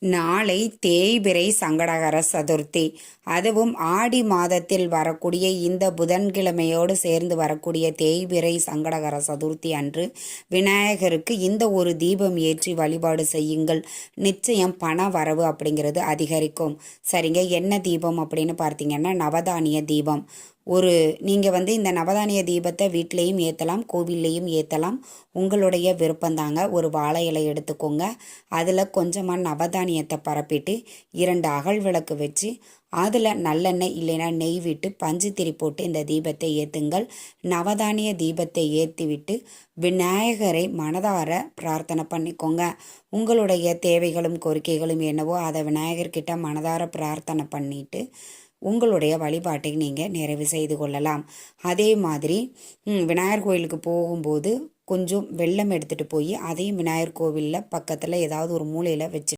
நாளை தேய்பிறை சங்கடகர சதுர்த்தி. அதுவும் ஆடி மாதத்தில் வரக்கூடிய இந்த புதன்கிழமையோடு சேர்ந்து வரக்கூடிய தேய்பிறை சங்கடகர சதுர்த்தி அன்று விநாயகருக்கு இந்த ஒரு தீபம் ஏற்றி வழிபாடு செய்யுங்கள். நிச்சயம் பண வரவு அப்படிங்கிறது அதிகரிக்கும். சரிங்க, என்ன தீபம் அப்படின்னு பார்த்தீங்கன்னா நவதானிய தீபம். நீங்கள் இந்த நவதானிய தீபத்தை வீட்லேயும் ஏற்றலாம், கோவில்லையும் ஏற்றலாம். உங்களுடைய விருப்பந்தாங்க. ஒரு வாழை இலை எடுத்துக்கோங்க. அதில் கொஞ்சமாக நவதானியத்தை பரப்பிட்டு 2 அகல் விளக்கு வச்சு அதில் நல்லெண்ணெய் இல்லைன்னா நெய் விட்டு பஞ்சு திரி போட்டு இந்த தீபத்தை ஏற்றுங்கள். நவதானிய தீபத்தை ஏற்றி விட்டு விநாயகரை மனதார பிரார்த்தனை பண்ணிக்கோங்க. உங்களுடைய தேவைகளும் கோரிக்கைகளும் என்னவோ அதை விநாயகர்கிட்ட மனதார பிரார்த்தனை பண்ணிட்டு உங்களுடைய வழிபாட்டை நீங்கள் நிறைவு செய்து கொள்ளலாம். அதே மாதிரி விநாயகர் கோயிலுக்கு போகும்போது கொஞ்சம் வெல்லம் எடுத்துகிட்டு போய் அதையும் விநாயகர் கோவிலில் பக்கத்தில் ஏதாவது ஒரு மூலையில் வச்சு